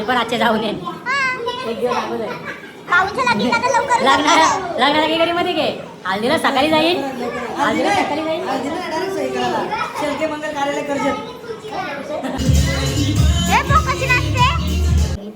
पण आजचे जाऊन येईल. एक दिवस अगोदर लग्नाला की मध्ये घे. हल्दीला सकाळी जाईल. हल्दीला सकाळी जाईल. शेळके मंगल कार्यालय कर्जत.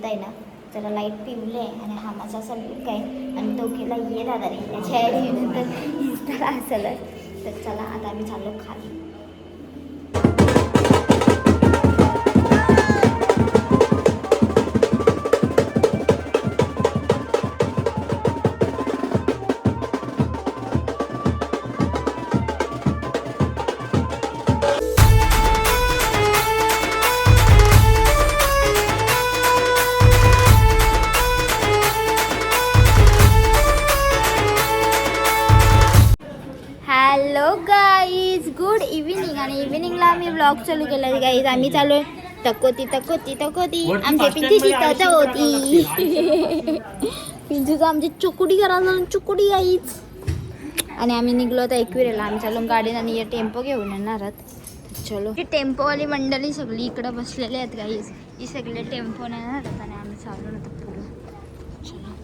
आहे ना जरा लाईट पिवले आणि हा माझा असा लुक आहे आणि तो केला ये दादा रे त्याच्या नंतर इंस्टाला असेल. तर चला आता आम्ही चाललो खाली. Hello guys, good evening. आणि इव्हिनिंगला आम्ही व्लॉग चालू केला गाईज. आम्ही चालू तकोती आमच्या पिंचूची तत होती. पिंचूचं आमची चुकुडी करायला चुकुडी गाईज. आणि आम्ही निघलो आता एकविरेला. आम्ही चालू गाडीनं आणि टेम्पो घेऊन येणार आहात. चलो ही टेम्पोवाली मंडळी सगळी इकडं बसलेली आहेत गाईज. ही सगळे टेम्पो येणार आहेत आणि आम्ही चालू नव्हतं पुढं. चलो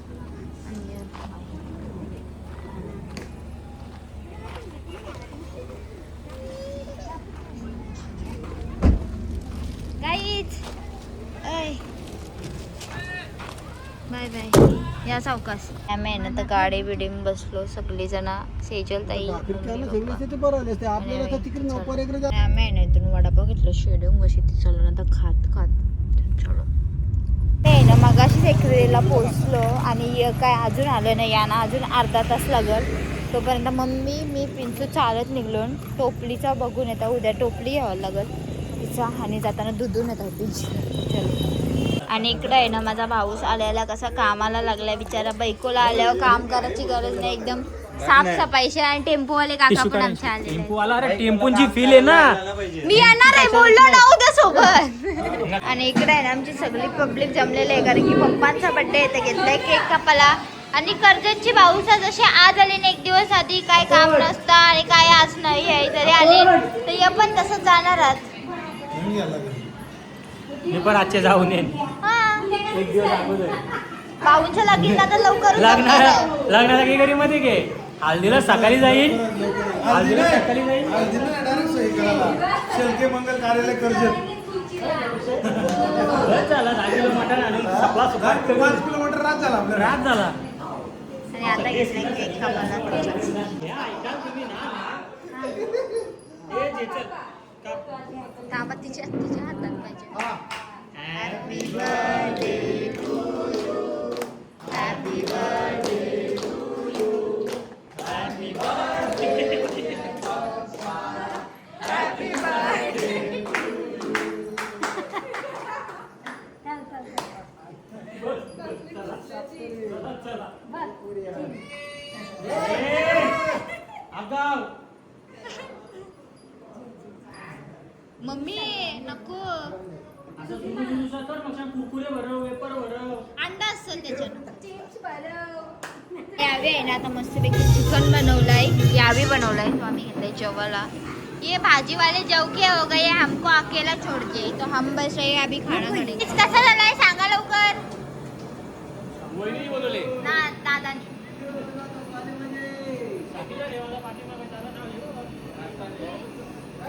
बाय बाय. या सावकाश आम्ही ना तर गाडी बिडीम बसलो सगळी जण. सेजल ताई आम्ही इथून वडापाव घेतलं. शेडिंग कशी ती चालू ना तर खात चलो. ते ना मगाशीच एकविरेला पोचलो आणि काय अजून आलं नाही. यांना अजून अर्धा तास लागल. तोपर्यंत मम्मी मी पिंचू चालत निघलो. टोपलीचा बघून येतात. उद्या टोपली यावं लागल तिचा आणि जाताना दुधून येतात तिची. चलो. आणि इकडं आहे ना माझा भाऊस आल्याला कसा कामाला लागलाय बिचारा. बायकोला आल्यावर काम करायची गरज नाही. एकदम साफसफाईशी. आणि टेम्पोवाले काका पण आमच्या आले. टेम्पोची फील आहे ना. मी येणार आहे बोललो ना उद्या सोबत. आणि इकडे आहे ना आमची सगळी पब्लिक जमलेली आहे कारण की पप्पांचा बर्थडे येते. घेतलाय केक कापाला. आणि कर्जतची भाऊसा जशी आज आली ना एक दिवस आधी काय काम नसतं आणि काय आज नाही आहे जरी आली तर या पण तसंच जाणार आहात. मी पण आजचे जाऊन येईल. एक दिवस अगोदर भाऊंच्या लगीनला तर लवकर लग्नाला की घरी मध्ये घे. हल्दीला सकाळी जाईल. शेळके मंगल कार्यालय कर्जत. झाला 10 किलो मटण आणून सपला 5 किलोमीटर रात झाला आपला. रात झाला. आणि आता घेतलाय केक कापायला. तिच्या हातात पाहिजे. Happy birthday to you. Happy birthday to you. Happy birthday. Happy birthday to mummy नको अंडा असेल त्याच्यात. यावी आहे ना आता मस्तपैकी चिकन बनवलाय. यावी बनवलाय तो आम्ही घेतलाय जेवायला. ये भाजी वाले जवके हो गए हमको अकेला छोड़ के तो हम बस रहे अभी खाना खाने. कसा झालाय सांगा लवकर ना दादानी.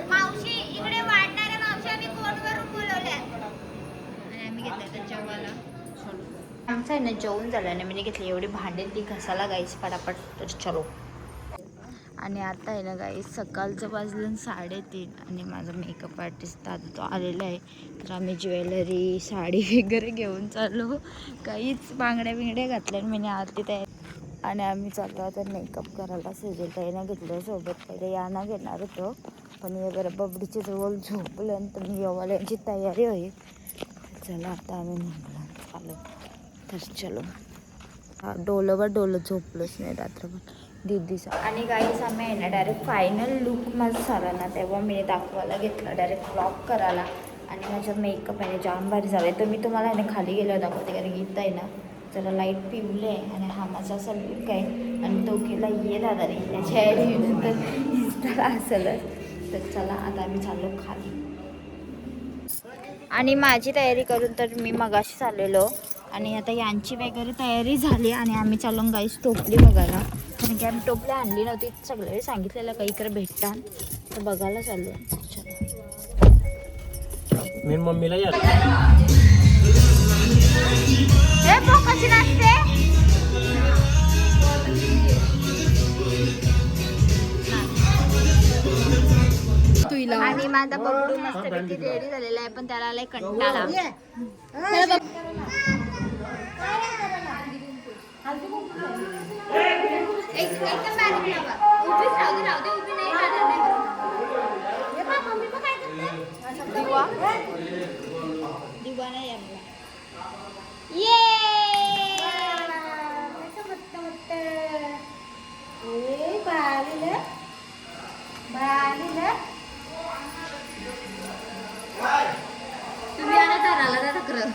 मावशी इकडे वाढणाऱ्या मावशी आम्ही कोर्टवरून बोलवल्या आणि आम्ही घेतलं जेवायला. आमचं आहे ना जेवण झालं ना म्हणजे घेतली एवढी भांडे ती घसाला गाईस पटापट. तर चलो. आणि आता आहे ना गाईस सकाळचं वाजलं 3:30 आणि माझा मेकअप आर्टिस्ट आता तो आलेला आहे. तर आम्ही ज्वेलरी साडी वगैरे घेऊन चाललो. काहीच बांगड्या बिंगड्या घातल्या मी आरती तयार. आणि आम्ही चाललो आता मेकअप करायला. सेजल ताईनं घेतलं सोबत. पहिले याना घेणार होतो पण हे बरं बबडीच्या जवळ झोपल्यानंतर मी येवाला यांची तयारी होईल. चला आता आम्ही निघलो चालू. तर चलो. डोलं झोपलोच नाही रात्रभर दीदीचा. आणि गाईस आम्ही आहे ना डायरेक्ट फायनल लुक माझा झाला ना तेव्हा मी दाखवायला घेतलं डायरेक्ट व्लॉग करायला. आणि माझा मेकअप आहे ना जाम भारी झाला आहे. तर मी तुम्हाला आहे ना खाली गेल्यावर दाखवते कारण गीत आहे ना जरा लाईट पिवले आणि हा माझा असा लुक आहे. आणि तो केला ये दादा रे त्याच्या नंतर इंस्टाला असेल. तर चला आता आम्ही चाललो खाली. आणि माझी तयारी करून तर मी मगाशीच आलेलो आणि आता यांची वगैरे तयारी झाली आणि आम्ही चाललो गाईस टोपली बघायला. कारण की आम्ही टोपली आणली नव्हती, सगळे सांगितलेलं काही इकडे भेटतात तर बघायला चाललो. मी मम्मीला या हे कशी नाचते. आणि माझा बबडू मस्तपैकी रेडी झालेला आहे पण त्याला लय कंटाळा. दिवा नाही आणला. तुम्ही आणा ताराला त्या तक्रार.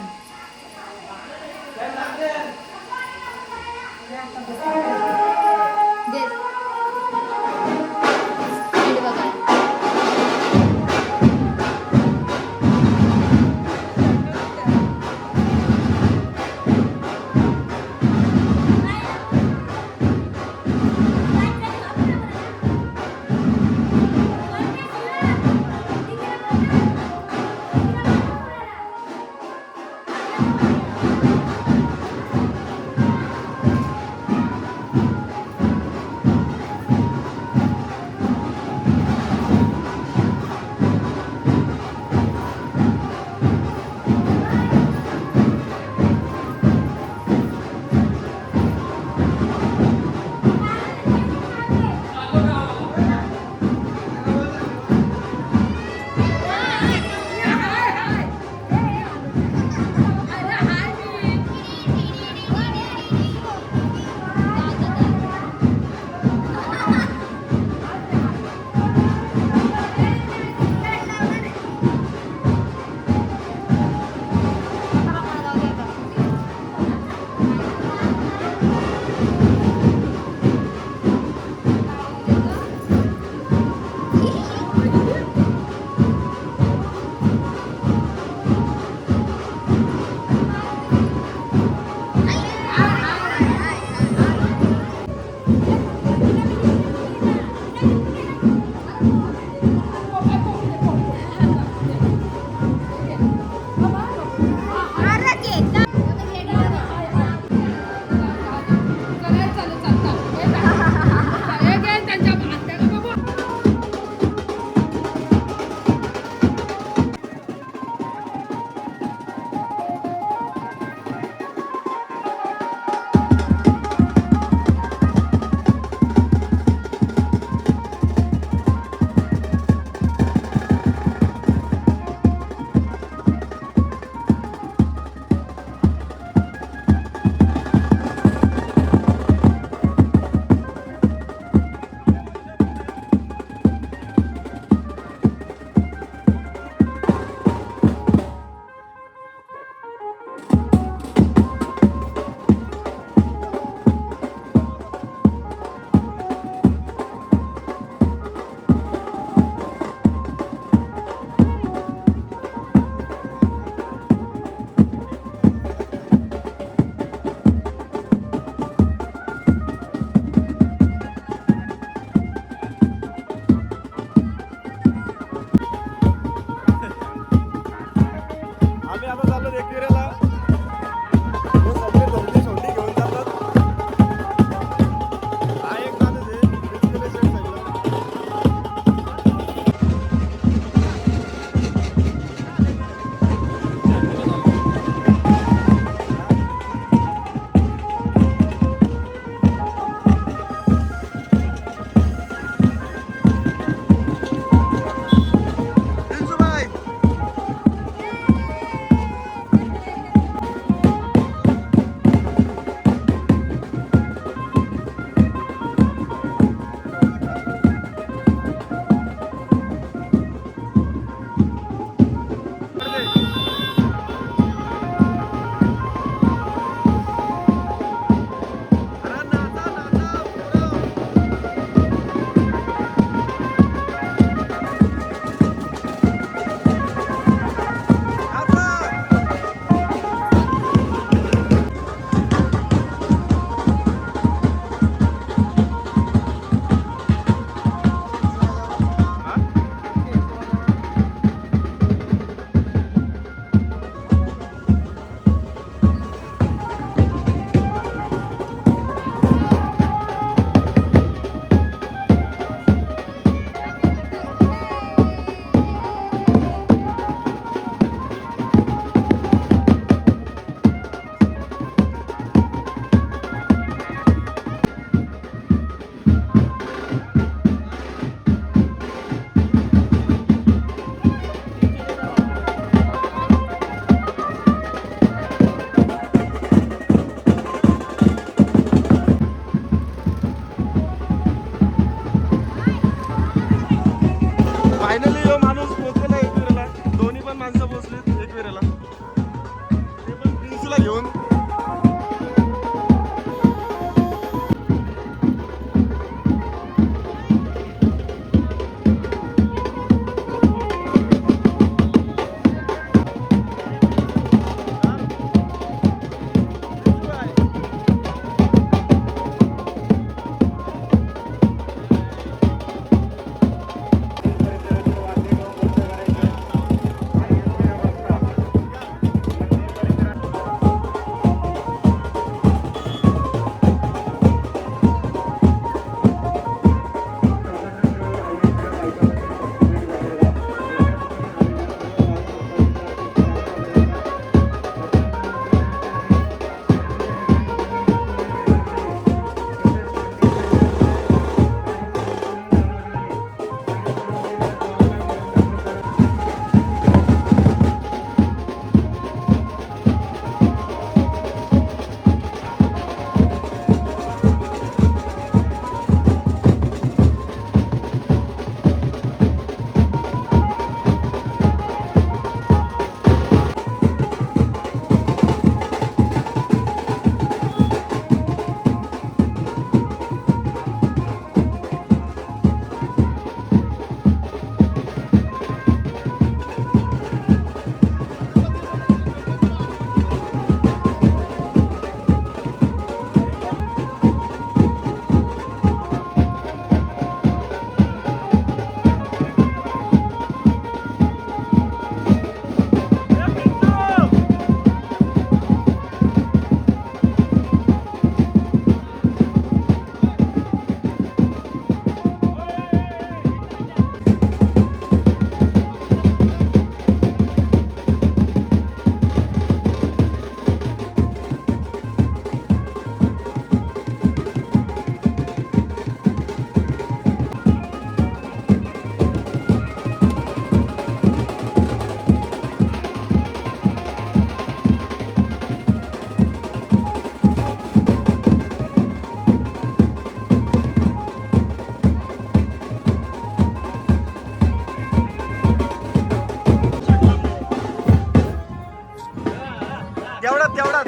तेवढाच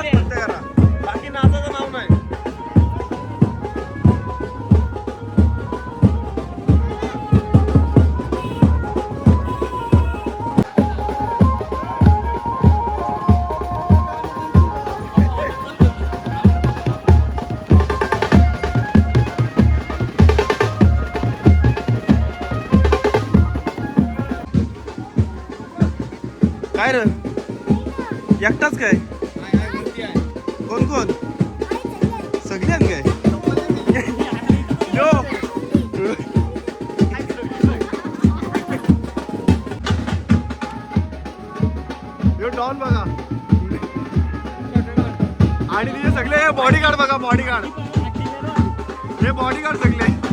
फक्त करा बाकी नाचाचं नाव नाही काय रे एकटाच काय कोण कोण सगळ्यात काय यो यो डॉन बघा आणि तिथे सगळे बॉडीगार्ड बघा बॉडीगार्ड हे बॉडीगार्ड सगळे